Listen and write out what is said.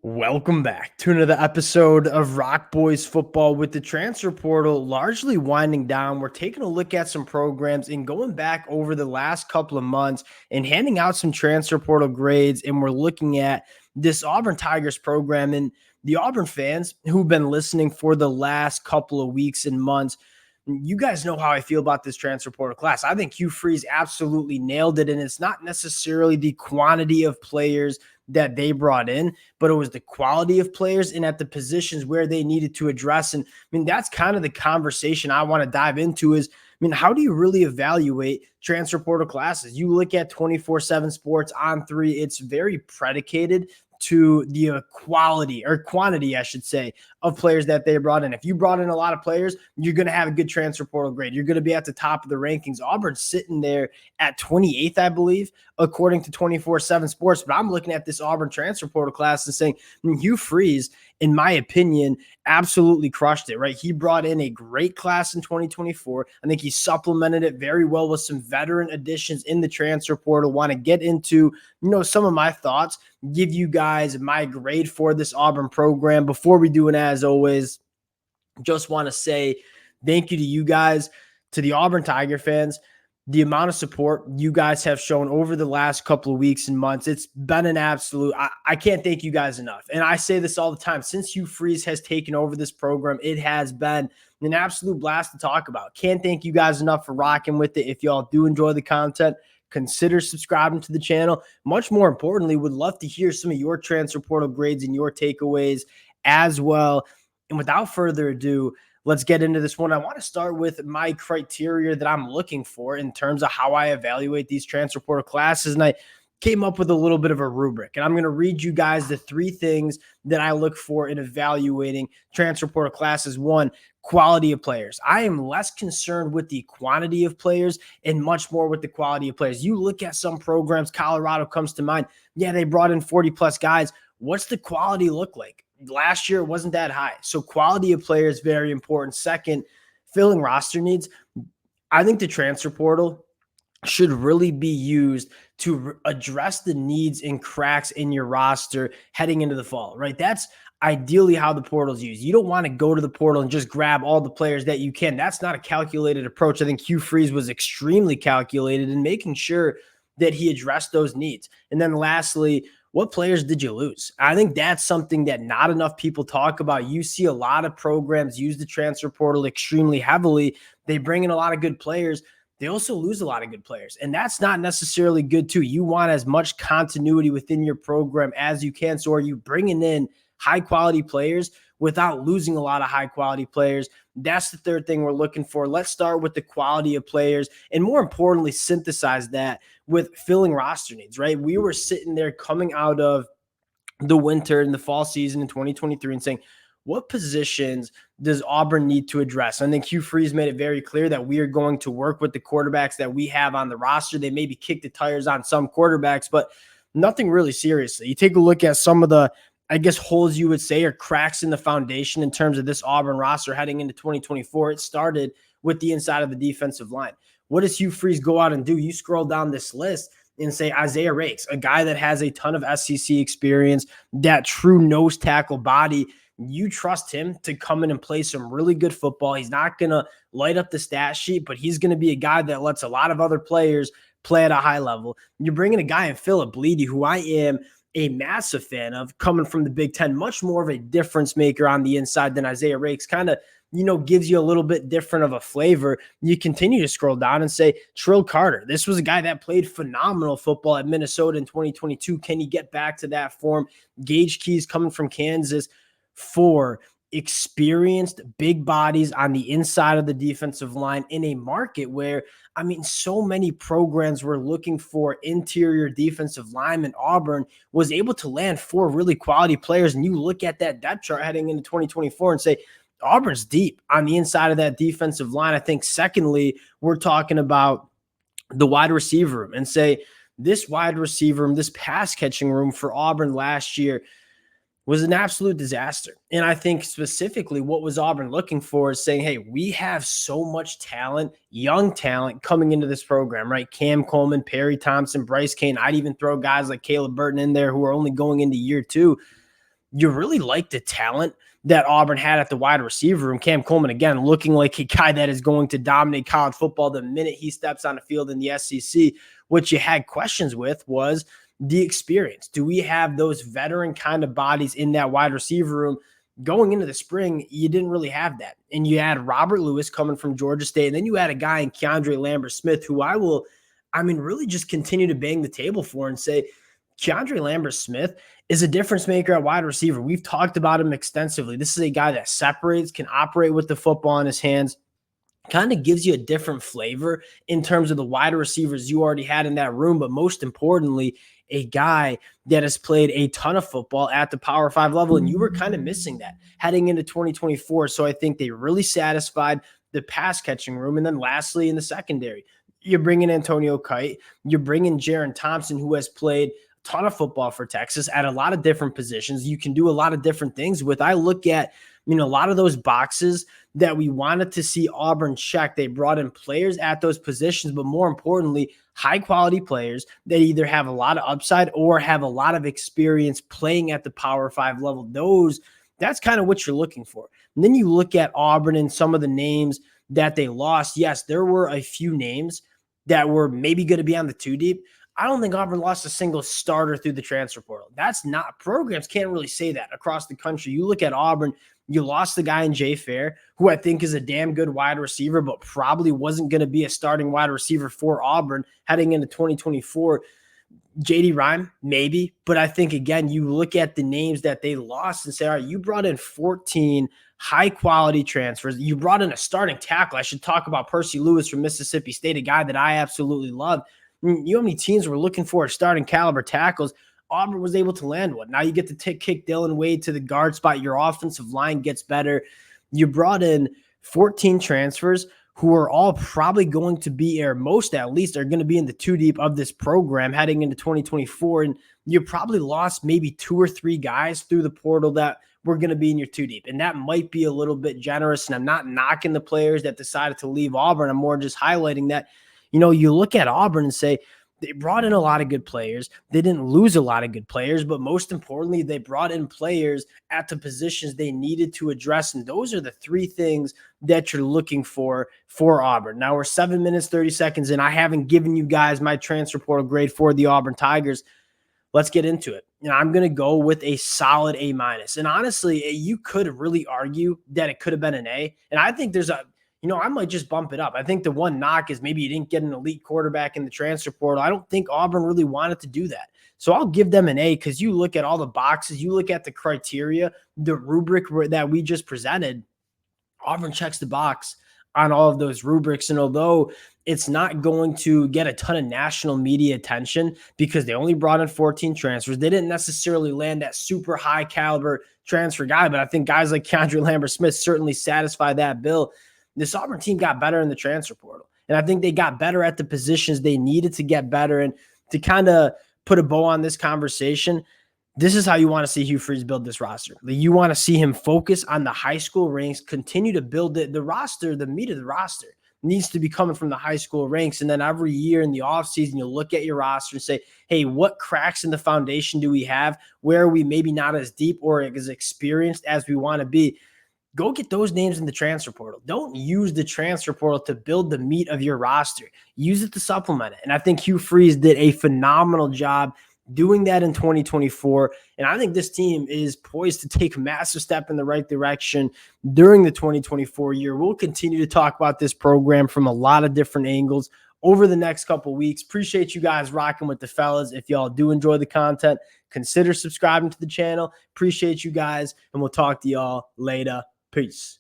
Welcome back to another episode of Rock Boys Football. With the transfer portal largely winding down, we're taking a look at some programs and going back over the last couple of months and handing out some transfer portal grades. And we're looking at this Auburn Tigers program, and the Auburn fans who've been listening for the last couple of weeks and months. You guys know how I feel about this transfer portal class. I think Hugh Freeze absolutely nailed it. And it's not necessarily the quantity of players that they brought in, but it was the quality of players and at the positions where they needed to address. And I mean, that's kind of the conversation I want to dive into is, how do you really evaluate transfer portal classes? You look at 24/7 Sports on 3, it's very predicated to the quality or quantity, I should say, of players that they brought in. If you brought in a lot of players, you're going to have a good transfer portal grade. You're going to be at the top of the rankings. Auburn's sitting there at 28th, I believe, according to 24/7 Sports. But I'm looking at this Auburn transfer portal class and saying, Hugh Freeze, in my opinion, absolutely crushed it, right? He brought in a great class in 2024. I think he supplemented it very well with some veteran additions in the transfer portal. Want to get into, some of my thoughts, give you guys my grade for this Auburn program. Before we do it, as always, just want to say thank you to you guys, to the Auburn Tiger fans. The amount of support you guys have shown over the last couple of weeks and months, it's been an absolute, I can't thank you guys enough. And I say this all the time, since Hugh Freeze has taken over this program, it has been an absolute blast to talk about. Can't thank you guys enough for rocking with it. If y'all do enjoy the content, consider subscribing to the channel. Much more importantly, would love to hear some of your transfer portal grades and your takeaways as well. And without further ado, let's get into this one. I want to start with my criteria that I'm looking for in terms of how I evaluate these transfer portal classes. And I came up with a little bit of a rubric. And I'm going to read you guys the 3 things that I look for in evaluating transfer portal classes. 1, quality of players. I am less concerned with the quantity of players and much more with the quality of players. You look at some programs, Colorado comes to mind. Yeah, they brought in 40+ guys. What's the quality look like? Last year, it wasn't that high. So quality of players, very important. Second, filling roster needs. I think the transfer portal should really be used to address the needs and cracks in your roster heading into the fall, right? That's ideally how the portal is used. You don't want to go to the portal and just grab all the players that you can. That's not a calculated approach. I think Hugh Freeze was extremely calculated in making sure that he addressed those needs. And then lastly, what players did you lose? I think that's something that not enough people talk about. You see a lot of programs use the transfer portal extremely heavily. They bring in a lot of good players. They also lose a lot of good players, and that's not necessarily good too. You want as much continuity within your program as you can. So are you bringing in high-quality players without losing a lot of high-quality players? That's the third thing we're looking for. Let's start with the quality of players and, more importantly, synthesize that with filling roster needs, right? We were sitting there coming out of the winter and the fall season in 2023 and saying, what positions does Auburn need to address? I think Hugh Freeze made it very clear that we are going to work with the quarterbacks that we have on the roster. They maybe kick the tires on some quarterbacks, but nothing really seriously. You take a look at some of the, holes you would say, or cracks in the foundation in terms of this Auburn roster heading into 2024. It started with the inside of the defensive line. What does Hugh Freeze go out and do? You scroll down this list and say Isaiah Rakes, a guy that has a ton of SEC experience, that true nose tackle body. You trust him to come in and play some really good football. He's not going to light up the stat sheet, but he's going to be a guy that lets a lot of other players play at a high level. You're bringing a guy in Philip Bleedy, who I am a massive fan of, coming from the Big Ten, much more of a difference maker on the inside than Isaiah Rakes, kind of, gives you a little bit different of a flavor. You continue to scroll down and say Trill Carter. This was a guy that played phenomenal football at Minnesota in 2022. Can he get back to that form? Gage Keys coming from Kansas. 4 experienced big bodies on the inside of the defensive line in a market where, so many programs were looking for interior defensive linemen. Auburn was able to land 4 really quality players. And you look at that depth chart heading into 2024 and say, Auburn's deep on the inside of that defensive line. I think secondly, we're talking about the wide receiver room and say this wide receiver room, this pass catching room for Auburn last year was an absolute disaster. And I think specifically what was Auburn looking for is saying, hey, we have so much talent, young talent coming into this program, right? Cam Coleman, Perry Thompson, Bryce Kane. I'd even throw guys like Caleb Burton in there who are only going into year 2. you really like the talent that Auburn had at the wide receiver room. Cam Coleman, again, looking like a guy that is going to dominate college football the minute he steps on the field in the SEC. What you had questions with was the experience. Do we have those veteran kind of bodies in that wide receiver room? Going into the spring, you didn't really have that. And you had Robert Lewis coming from Georgia State, and then you had a guy in Keandre Lambert-Smith, who really just continue to bang the table for and say, Keandre Lambert-Smith is a difference maker at wide receiver. We've talked about him extensively. This is a guy that separates, can operate with the football in his hands, kind of gives you a different flavor in terms of the wide receivers you already had in that room. But most importantly, a guy that has played a ton of football at the Power 5 level, and you were kind of missing that heading into 2024. So I think they really satisfied the pass catching room. And then lastly, in the secondary, you're bringing Antonio Kite, you're bringing Jaron Thompson, who has played ton of football for Texas at a lot of different positions. You can do a lot of different things with. I look at, a lot of those boxes that we wanted to see Auburn check. They brought in players at those positions, but more importantly, high quality players that either have a lot of upside or have a lot of experience playing at the Power 5 level. That's kind of what you're looking for. And then you look at Auburn and some of the names that they lost. Yes, there were a few names that were maybe going to be on the 2 deep. I don't think Auburn lost a single starter through the transfer portal. Programs can't really say that across the country. You look at Auburn, you lost the guy in Jay Fair, who I think is a damn good wide receiver, but probably wasn't going to be a starting wide receiver for Auburn heading into 2024. JD Rhyme, maybe. But I think, again, you look at the names that they lost and say, all right, you brought in 14 high-quality transfers. You brought in a starting tackle. I should talk about Percy Lewis from Mississippi State, a guy that I absolutely love. You know how many teams were looking for starting caliber tackles? Auburn was able to land one. Now you get to kick Dylan Wade to the guard spot. Your offensive line gets better. You brought in 14 transfers who are all probably going to be, or most at least, are going to be in the 2 deep of this program heading into 2024. And you probably lost maybe 2 or 3 guys through the portal that were going to be in your 2 deep. And that might be a little bit generous. And I'm not knocking the players that decided to leave Auburn. I'm more just highlighting that, you look at Auburn and say, they brought in a lot of good players. They didn't lose a lot of good players, but most importantly, they brought in players at the positions they needed to address. And those are the 3 things that you're looking for Auburn. Now we're 7 minutes, 30 seconds in. I haven't given you guys my transfer portal grade for the Auburn Tigers. Let's get into it. I'm going to go with a solid A-. And honestly, you could really argue that it could have been an A. And I think I might just bump it up. I think the one knock is maybe you didn't get an elite quarterback in the transfer portal. I don't think Auburn really wanted to do that. So I'll give them an A because you look at all the boxes, you look at the criteria, the rubric that we just presented, Auburn checks the box on all of those rubrics. And although it's not going to get a ton of national media attention because they only brought in 14 transfers, they didn't necessarily land that super high caliber transfer guy. But I think guys like Keandre Lambert-Smith certainly satisfy that bill. This Auburn team got better in the transfer portal. And I think they got better at the positions they needed to get better. And to kind of put a bow on this conversation, this is how you want to see Hugh Freeze build this roster. You want to see him focus on the high school ranks, continue to build the roster. The meat of the roster needs to be coming from the high school ranks. And then every year in the offseason, you'll look at your roster and say, hey, what cracks in the foundation do we have? Where are we maybe not as deep or as experienced as we want to be? Go get those names in the transfer portal. Don't use the transfer portal to build the meat of your roster. Use it to supplement it. And I think Hugh Freeze did a phenomenal job doing that in 2024. And I think this team is poised to take a massive step in the right direction during the 2024 year. We'll continue to talk about this program from a lot of different angles over the next couple of weeks. Appreciate you guys rocking with the fellas. If y'all do enjoy the content, consider subscribing to the channel. Appreciate you guys, and we'll talk to y'all later. Peace.